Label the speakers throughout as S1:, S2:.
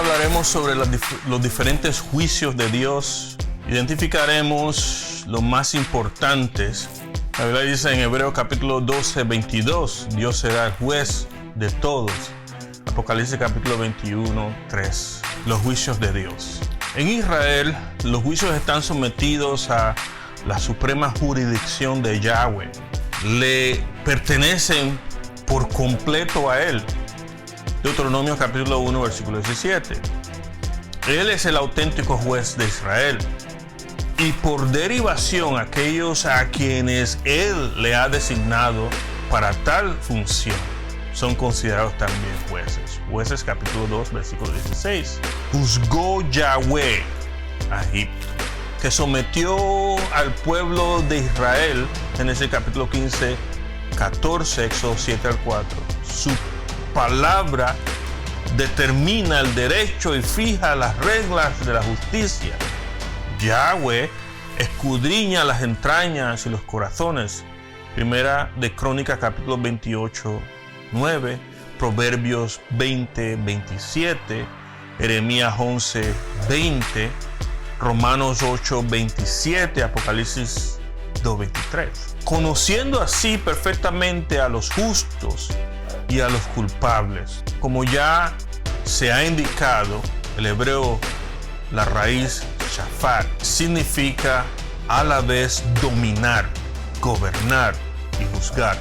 S1: hablaremos sobre los diferentes juicios de Dios. Identificaremos los más importantes. La Biblia dice en Hebreos capítulo 12, 22, Dios será el juez de todos. Apocalipsis capítulo 21, 3, los juicios de Dios. En Israel, los juicios están sometidos a la suprema jurisdicción de Yahweh. Le pertenecen por completo a Él. Deuteronomio capítulo 1, versículo 17. Él es el auténtico juez de Israel. Y por derivación, aquellos a quienes Él le ha designado para tal función son considerados también jueces. Jueces capítulo 2, versículo 16. Juzgó Yahweh a Egipto, que sometió al pueblo de Israel, Génesis capítulo 15, 14, Éxodo 7 al 4. Su palabra determina el derecho y fija las reglas de la justicia. Yahweh escudriña las entrañas y los corazones. Primera de Crónicas capítulo 28, 9, Proverbios 20, 27, Jeremías 11, 20, Romanos 8, 27, Apocalipsis 2, 23. Conociendo así perfectamente a los justos y a los culpables. Como ya se ha indicado, el hebreo, la raíz shafat, significa a la vez dominar, gobernar y juzgar.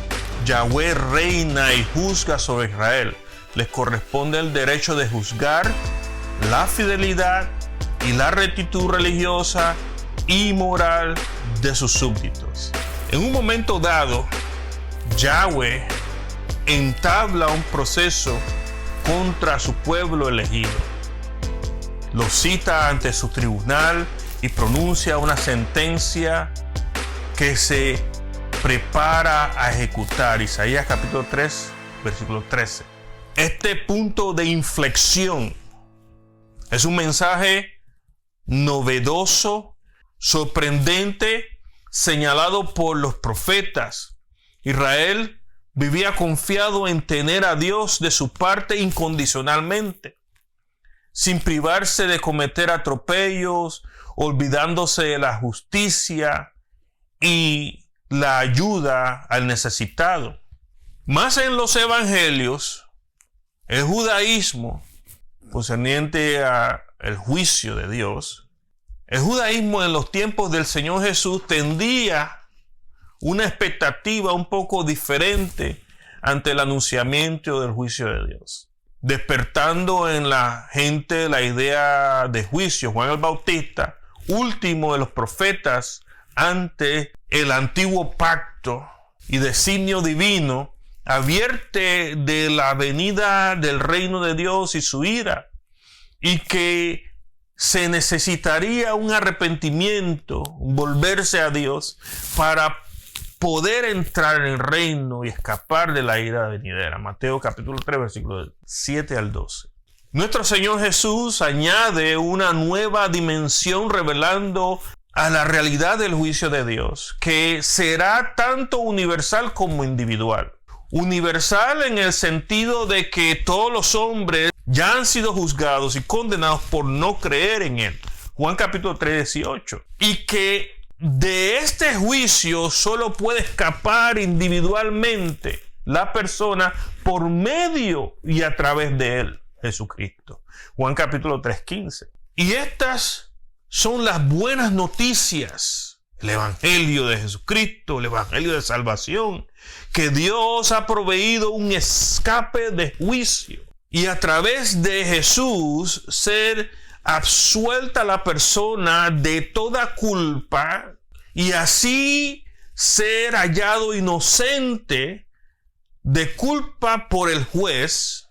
S1: Yahweh reina y juzga sobre Israel. Les corresponde el derecho de juzgar la fidelidad y la rectitud religiosa y moral de sus súbditos. En un momento dado, Yahweh entabla un proceso contra su pueblo elegido. Lo cita ante su tribunal y pronuncia una sentencia que se prepara a ejecutar. Isaías capítulo 3, versículo 13. Este punto de inflexión es un mensaje novedoso, sorprendente, señalado por los profetas. Israel vivía confiado en tener a Dios de su parte incondicionalmente, sin privarse de cometer atropellos, olvidándose de la justicia y la ayuda al necesitado. Más en los evangelios, el judaísmo concerniente al juicio de Dios, el judaísmo en los tiempos del Señor Jesús tendía una expectativa un poco diferente ante el anunciamiento del juicio de Dios, despertando en la gente la idea de juicio. Juan el Bautista, último de los profetas ante el antiguo pacto y designio divino, advierte de la venida del reino de Dios y su ira, y que se necesitaría un arrepentimiento, volverse a Dios para poder entrar en el reino y escapar de la ira venidera. Mateo capítulo 3, versículos 7 al 12. Nuestro Señor Jesús añade una nueva dimensión revelando a la realidad del juicio de Dios, que será tanto universal como individual. Universal en el sentido de que todos los hombres ya han sido juzgados y condenados por no creer en Él. Juan capítulo 3, 18. Y que de este juicio solo puede escapar individualmente la persona por medio y a través de Él, Jesucristo. Juan capítulo 3, 15. Y estas son las buenas noticias, el evangelio de Jesucristo, el evangelio de salvación, que Dios ha proveído un escape de juicio y a través de Jesús ser absuelta la persona de toda culpa y así ser hallado inocente de culpa por el juez.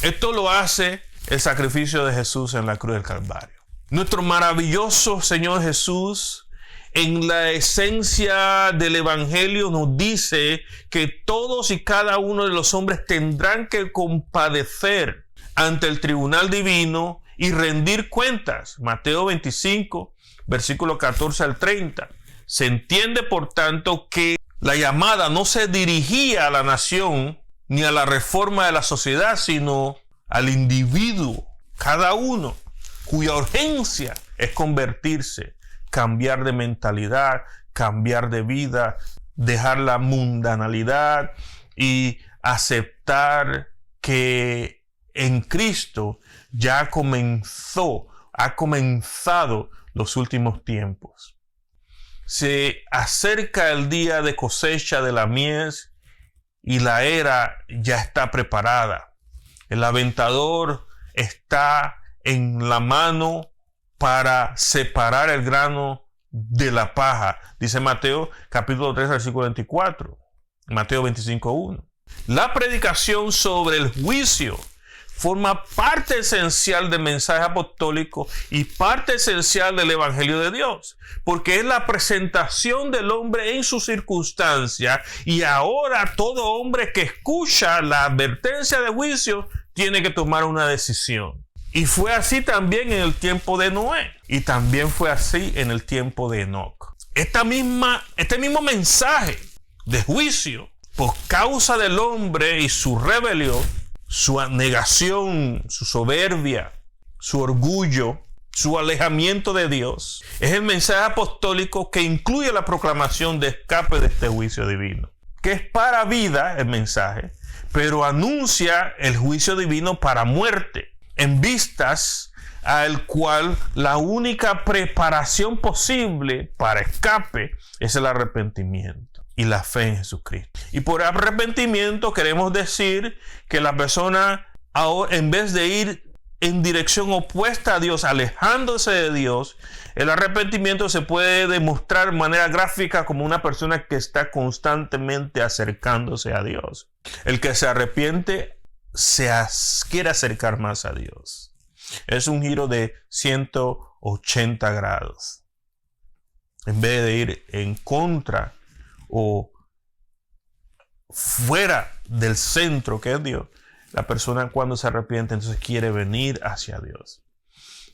S1: Esto lo hace el sacrificio de Jesús en la cruz del Calvario. Nuestro maravilloso Señor Jesús, en la esencia del evangelio, nos dice que todos y cada uno de los hombres tendrán que compadecer ante el tribunal divino y rendir cuentas. Mateo 25, versículo 14 al 30. Se entiende, por tanto, que la llamada no se dirigía a la nación ni a la reforma de la sociedad, sino al individuo cada uno, cuya urgencia es convertirse, cambiar de mentalidad, cambiar de vida, dejar la mundanalidad y aceptar que en Cristo ya ha comenzado los últimos tiempos. Se acerca el día de cosecha de la mies y la era ya está preparada. El aventador está en la mano para separar el grano de la paja. Dice Mateo capítulo 3 versículo 24. Mateo 25:1. La predicación sobre el juicio forma parte esencial del mensaje apostólico y parte esencial del Evangelio de Dios, porque es la presentación del hombre en su circunstancia, y ahora todo hombre que escucha la advertencia de juicio tiene que tomar una decisión. Y fue así también en el tiempo de Noé, y también fue así en el tiempo de Enoc. Este mismo mensaje de juicio por causa del hombre y su rebelión, su negación, su soberbia, su orgullo, su alejamiento de Dios, es el mensaje apostólico que incluye la proclamación de escape de este juicio divino, que es para vida el mensaje, pero anuncia el juicio divino para muerte, en vistas al cual la única preparación posible para escape es el arrepentimiento y la fe en Jesucristo. Y por arrepentimiento queremos decir que la persona, en vez de ir en dirección opuesta a Dios, alejándose de Dios, el arrepentimiento se puede demostrar de manera gráfica como una persona que está constantemente acercándose a Dios. El que se arrepiente quiere acercar más a Dios. Es un giro de 180 grados. En vez de ir en contra o fuera del centro que es Dios, la persona cuando se arrepiente entonces quiere venir hacia Dios.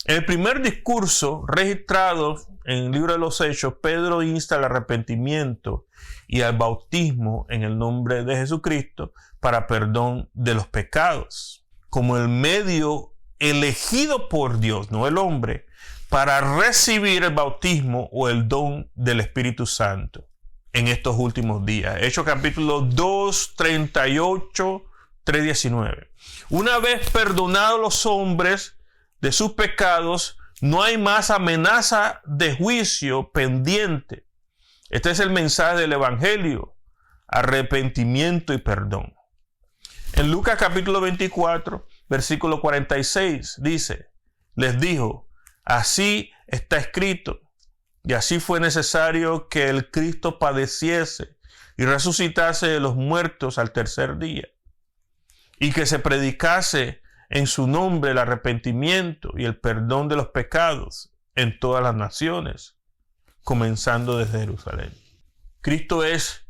S1: En el primer discurso registrado en el libro de los Hechos, Pedro insta al arrepentimiento y al bautismo en el nombre de Jesucristo para perdón de los pecados, como el medio elegido por Dios, no el hombre, para recibir el bautismo o el don del Espíritu Santo en estos últimos días. Hechos capítulo 2, 38, 3, 19. Una vez perdonados los hombres de sus pecados, no hay más amenaza de juicio pendiente. Este es el mensaje del Evangelio: arrepentimiento y perdón. En Lucas capítulo 24, versículo 46, dice: les dijo, así está escrito, y así fue necesario que el Cristo padeciese y resucitase de los muertos al tercer día, y que se predicase en su nombre el arrepentimiento y el perdón de los pecados en todas las naciones, comenzando desde Jerusalén. Cristo es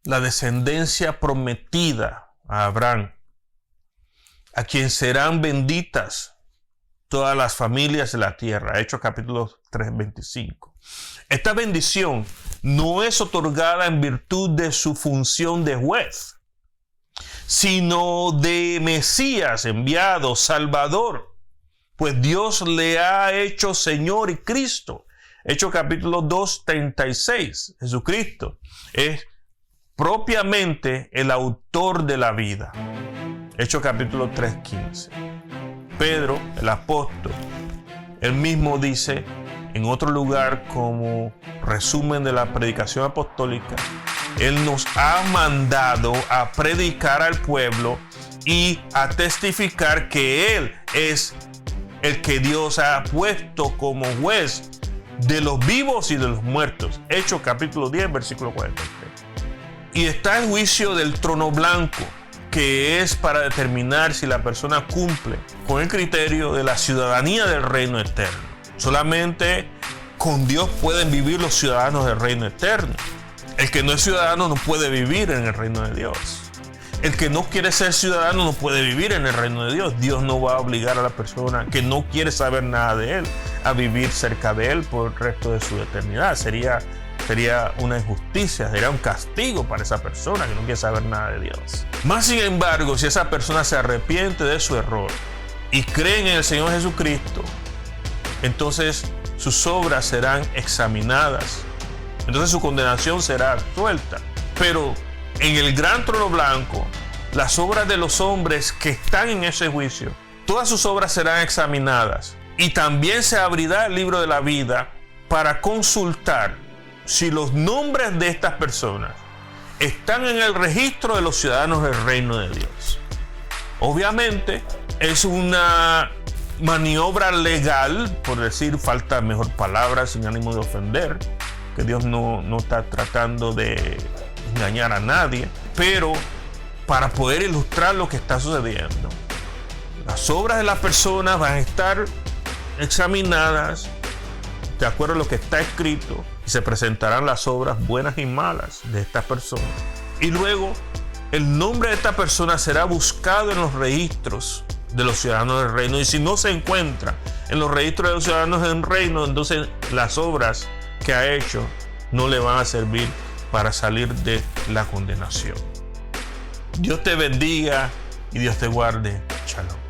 S1: la descendencia prometida a Abraham, a quien serán benditas todas las familias de la tierra. Hechos capítulo 3, 25. Esta bendición no es otorgada en virtud de su función de juez, sino de Mesías enviado, Salvador, pues Dios le ha hecho Señor y Cristo. Hechos capítulo 2, 36. Jesucristo es propiamente el autor de la vida. Hechos capítulo 3, 15. Pedro, el apóstol, él mismo dice en otro lugar, como resumen de la predicación apostólica, él nos ha mandado a predicar al pueblo y a testificar que él es el que Dios ha puesto como juez de los vivos y de los muertos. Hechos capítulo 10, versículo 43. Y está el juicio del trono blanco, que es para determinar si la persona cumple con el criterio de la ciudadanía del reino eterno. Solamente con Dios pueden vivir los ciudadanos del reino eterno. El que no es ciudadano no puede vivir en el reino de Dios. El que no quiere ser ciudadano no puede vivir en el reino de Dios. Dios no va a obligar a la persona que no quiere saber nada de Él a vivir cerca de Él por el resto de su eternidad. Sería una injusticia, sería un castigo para esa persona que no quiere saber nada de Dios. Más sin embargo, si esa persona se arrepiente de su error y creen en el Señor Jesucristo, entonces sus obras serán examinadas. Entonces su condenación será suelta. Pero en el gran trono blanco, las obras de los hombres que están en ese juicio, todas sus obras serán examinadas. Y también se abrirá el libro de la vida para consultar si los nombres de estas personas están en el registro de los ciudadanos del reino de Dios. Obviamente es una maniobra legal, por decir, falta mejor palabra, sin ánimo de ofender, que Dios no está tratando de engañar a nadie, pero para poder ilustrar lo que está sucediendo. Las obras de las personas van a estar examinadas de acuerdo a lo que está escrito y se presentarán las obras buenas y malas de estas personas. Y luego el nombre de esta persona será buscado en los registros de los ciudadanos del reino, y si no se encuentra en los registros de los ciudadanos del reino, entonces las obras que ha hecho no le van a servir para salir de la condenación. Dios te bendiga y Dios te guarde. Shalom.